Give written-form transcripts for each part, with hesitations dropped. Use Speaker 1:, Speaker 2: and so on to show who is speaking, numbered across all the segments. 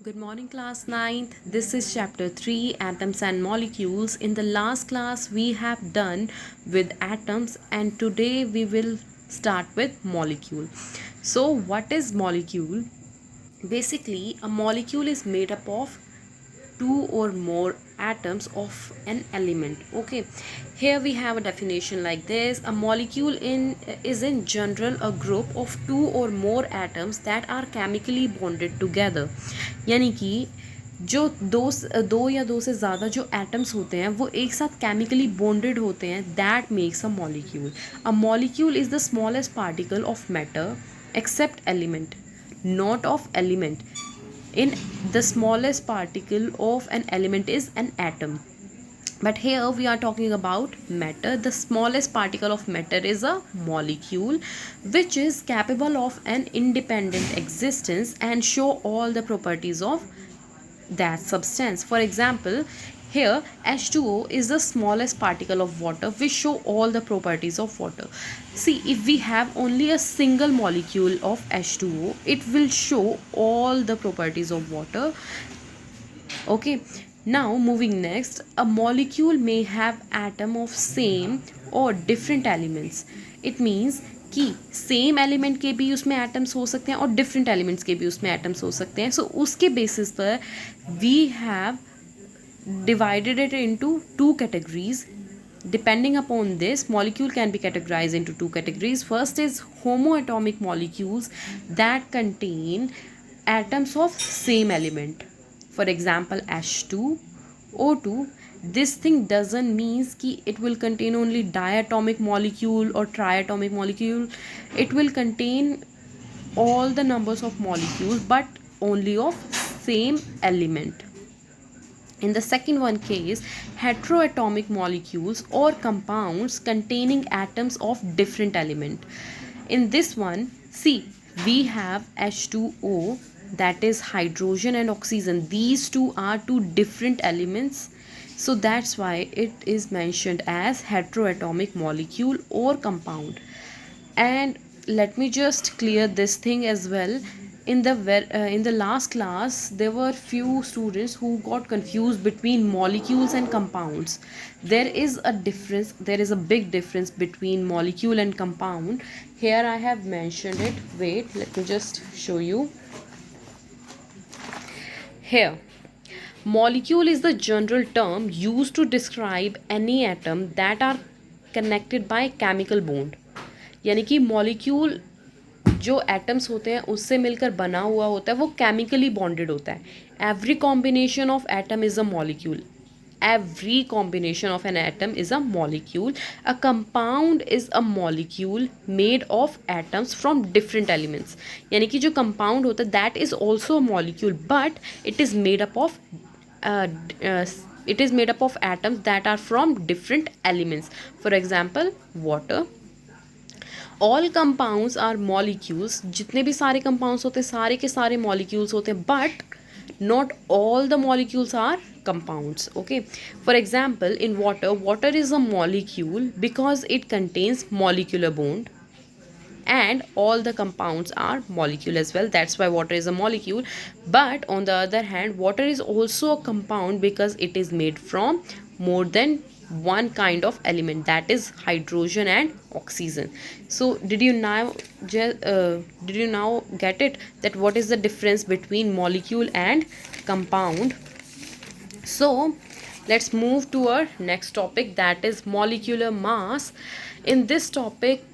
Speaker 1: Good morning, class ninth. This is chapter 3, Atoms and Molecules. In the last class, we have done with atoms, and today we will start with molecule. So, what is molecule? Basically, a molecule is made up of two or more atoms of an element. Okay, here we have a definition like this: a molecule is in general a group of two or more atoms that are chemically bonded together. यानी कि जो दो या दो से ज़्यादा जो atoms होते हैं वो एक साथ केमिकली बॉन्डेड होते हैं, that makes a molecule. A molecule is the smallest particle of matter except element, not of element. In the smallest particle of an element is an atom, but here we are talking about matter. The smallest particle of matter is a molecule, which is capable of an independent existence and show all the properties of that substance. For example, here H2O is the smallest particle of water which show all the properties of water. See, if we have only a single molecule of H2O, it will show all the properties of water. Okay, now moving next, a molecule may have atom of same or different elements. It means कि same element के भी उसमें atoms हो सकते हैं और different elements के भी उसमें एटम्स हो सकते हैं. सो उसके बेसिस पर we have divided it into two categories. Depending upon this, molecule can be categorized into two categories. First is homoatomic molecules that contain atoms of same element. For example, H2O2. This thing doesn't means कि it will contain only diatomic molecule or triatomic molecule. It will contain all the numbers of molecules but only of same element. In the second one case, heteroatomic molecules or compounds containing atoms of different element. In this one, see, we have H2O, that is hydrogen and oxygen. These two are two different elements, so that's why it is mentioned as heteroatomic molecule or compound. And let me just clear this thing as well. In the last class, there were few students who got confused between molecules and compounds. There is a difference. There is a big difference between molecule and compound. Here I have mentioned it. Wait, let me just show you. Here, molecule is the general term used to describe any atom that are connected by chemical bond. यानी कि molecule जो atoms होते हैं उससे मिलकर बना हुआ होता है, वो केमिकली बॉन्डेड होता है. Every combination of atom is a molecule. Every combination of an atom is a molecule. A compound is a molecule made of atoms from different elements. यानी कि जो compound होता है that is also a molecule, but it is made up of atoms that are from different elements. For example, water. All compounds are molecules. जितने भी सारे compounds होते हैं सारे के सारे मॉलिक्यूल्स होते हैं, but not all the molecules are compounds. Okay, for example, in water is a molecule because it contains molecular bond, and all the compounds are molecule as well. That's why water is a molecule. But on the other hand, water is also a compound because it is made from more than one kind of element, that is hydrogen and oxygen. So did you now get it that what is the difference between molecule and compound? So let's move to our next topic, that is molecular mass. In this topic,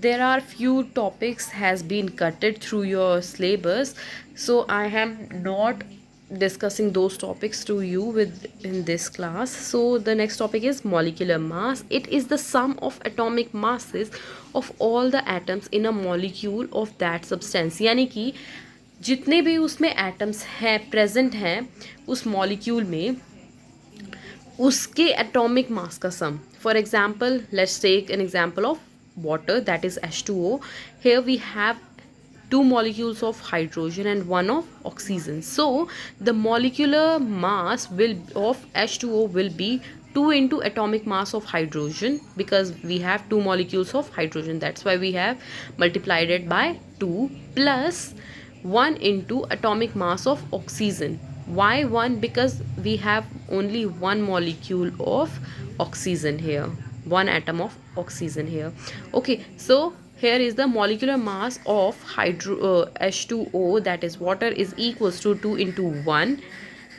Speaker 1: there are few topics has been cutted through your syllabus, so I am not discussing those topics to you in this class. So the next topic is molecular mass. It is the sum of atomic masses of all the atoms in a molecule of that substance. यानी कि जितने भी उसमें atoms हैं present हैं उस molecule में, उसके एटॉमिक मास का sum. For example, let's take an example of water, that is H2O. Here we have two molecules of hydrogen and one of oxygen. So the molecular mass of H2O will be 2 into atomic mass of hydrogen, because we have two molecules of hydrogen. That's why we have multiplied it by 2, plus 1 into atomic mass of oxygen. Why 1? Because we have only one molecule of oxygen here, one atom of oxygen here. Okay, so here is the molecular mass of H2O, that is water, is equals to 2 into 1,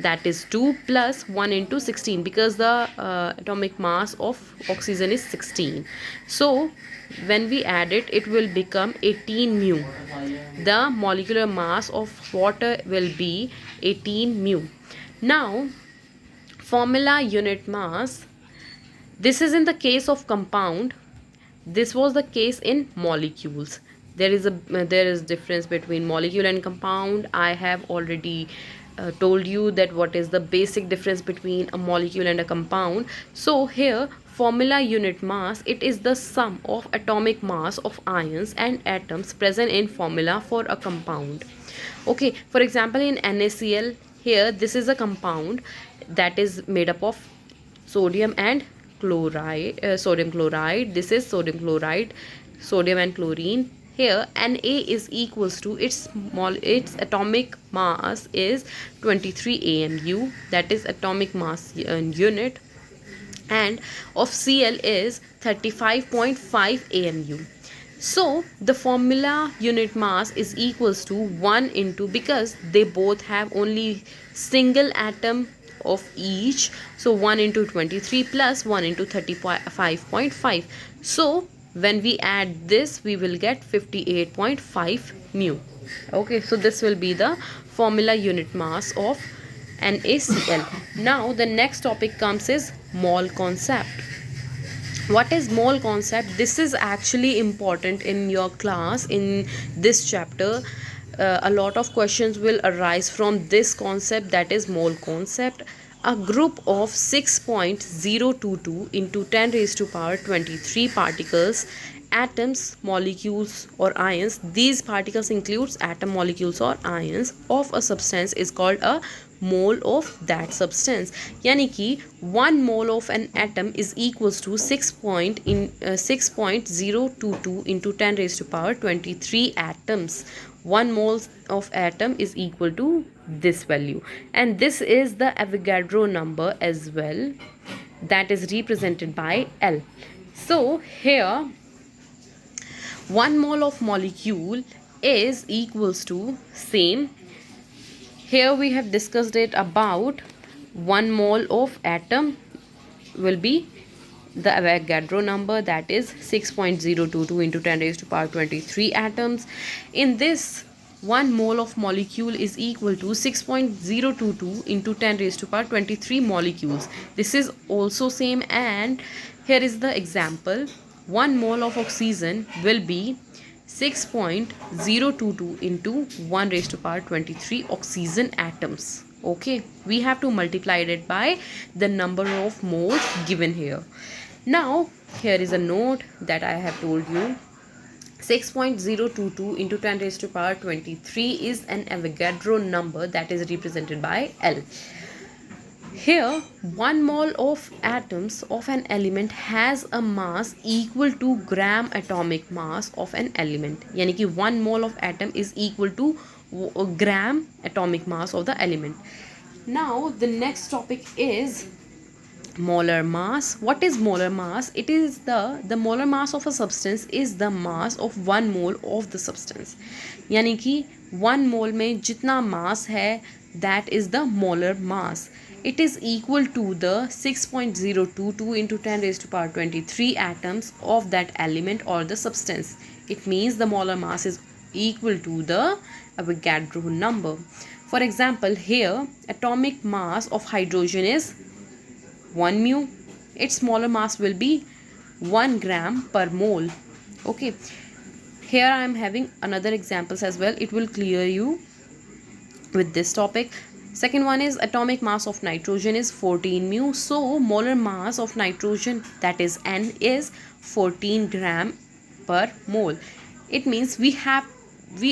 Speaker 1: that is 2, plus 1 into 16, because the atomic mass of oxygen is 16. So when we add it, it will become 18 mu. The molecular mass of water will be 18 mu. Now, formula unit mass, this is in the case of compound. This was the case in molecules. There is difference between molecule and compound. I have already told you that what is the basic difference between a molecule and a compound. So here, formula unit mass, it is the sum of atomic mass of ions and atoms present in formula for a compound. Okay, for example, in NaCl, here this is a compound that is made up of sodium and chloride, sodium chloride. This is sodium chloride, sodium and chlorine. Here Na is equals to its atomic mass is 23 AMU, that is atomic mass unit, and of Cl is 35.5 AMU. So the formula unit mass is equals to 1 into, because they both have only single atom of each, so 1 into 23 plus 1 into 35.5. So when we add this, we will get 58.5 mu. Okay, so this will be the formula unit mass of NaCl. Now the next topic comes is mole concept. What is mole concept? This is actually important in your class in this chapter. A lot of questions will arise from this concept, that is mole concept. A group of 6.022 into 10 raised to power 23 particles, atoms, molecules or ions, these particles includes atom, molecules or ions of a substance, is called a mole of that substance. यानी कि 1 mole of an atom is equals to 6.022 into 10 raised to power 23 atoms. 1 mole of atom is equal to this value, and this is the Avogadro number as well, that is represented by L. So here 1 mole of molecule is equals to same. Here we have discussed it about 1 mole of atom will be the Avogadro number, that is 6.022 into 10 raised to power 23 atoms. In this, 1 mole of molecule is equal to 6.022 into 10 raised to power 23 molecules. This is also same, and here is the example. 1 mole of oxygen will be 6.022 into 1 raised to power 23 oxygen atoms. Okay, we have to multiply it by the number of moles given here. Now here is a note that I have told you. 6.022 into 10 raised to power 23 is an Avogadro number that is represented by L. Here 1 mole of atoms of an element has a mass equal to gram atomic mass of an element. यानी कि 1 mole of atom is equal to gram atomic mass of the element. Now the next topic is molar mass. What is molar mass? It is the molar mass of a substance is the mass of 1 mole of the substance. यानी कि 1 mole में जितना mass है, that is the molar mass. It is equal to the 6.022 into 10 raised to power 23 atoms of that element or the substance. It means the molar mass is equal to the Avogadro number. For example, here atomic mass of hydrogen is 1 mu. Its molar mass will be 1 gram per mole. Okay, here I am having another examples as well. It will clear you with this topic. Second one is atomic mass of nitrogen is 14 mu. So molar mass of nitrogen, that is N, is 14 gram per mole. It means we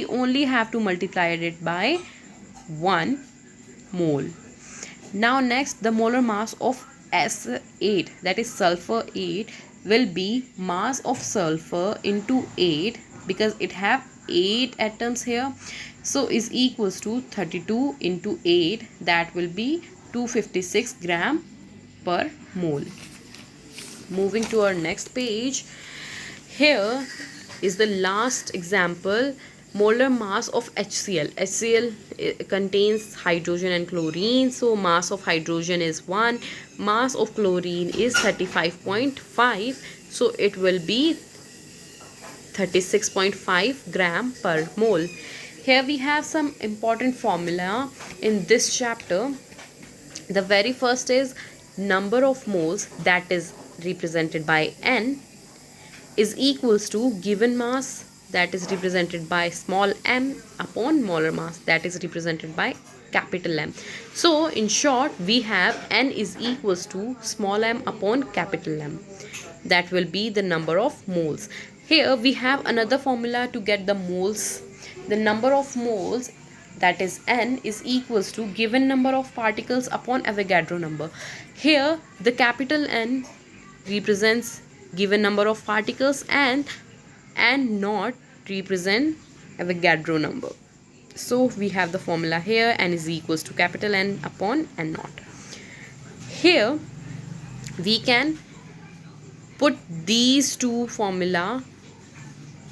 Speaker 1: only have to multiply it by 1 mole. Now next, the molar mass of S8, that is sulfur 8, will be mass of sulfur into 8, because it have 8 atoms here, so is equals to 32 into 8, that will be 256 gram per mole. Moving to our next page, here is the last example, molar mass of HCl. HCl contains hydrogen and chlorine, so mass of hydrogen is 1, mass of chlorine is 35.5, so it will be 36.5 gram per mole. Here we have some important formula in this chapter. The very first is number of moles, that is represented by N, is equals to given mass, that is represented by small m, upon molar mass, that is represented by capital M. So in short, we have N is equals to small m upon capital M. That will be the number of moles. Here we have another formula to get the moles. The number of moles, that is N, is equals to given number of particles upon Avogadro number. Here the capital N represents given number of particles and naught represent Avogadro number. So we have the formula here, N is equals to capital N upon N naught. Here we can put these two formula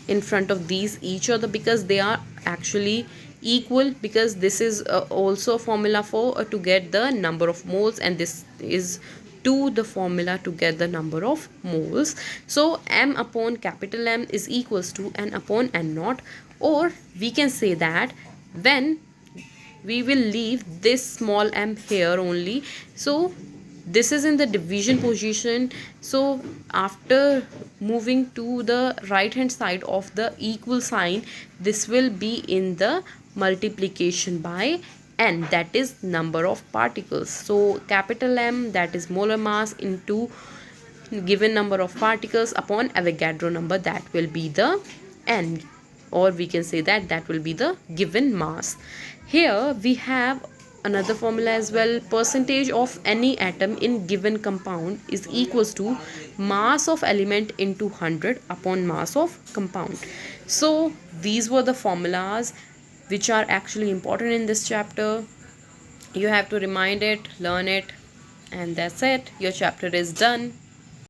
Speaker 1: in front of these each other because they are actually equal, because this is also a formula for to get the number of moles, and this is to the formula to get the number of moles. So M upon capital M is equals to N upon N naught, or we can say that when we will leave this small m here only, so this is in the division position, so after moving to the right hand side of the equal sign, this will be in the multiplication by N, that is number of particles. So capital M, that is molar mass, into given number of particles upon Avogadro number, that will be the N, or we can say that that will be the given mass. Here we have another formula as well. Percentage of any atom in given compound is equals to mass of element into 100 upon mass of compound. So these were the formulas which are actually important in this chapter. You have to remind it, learn it, and that's it. Your chapter is done.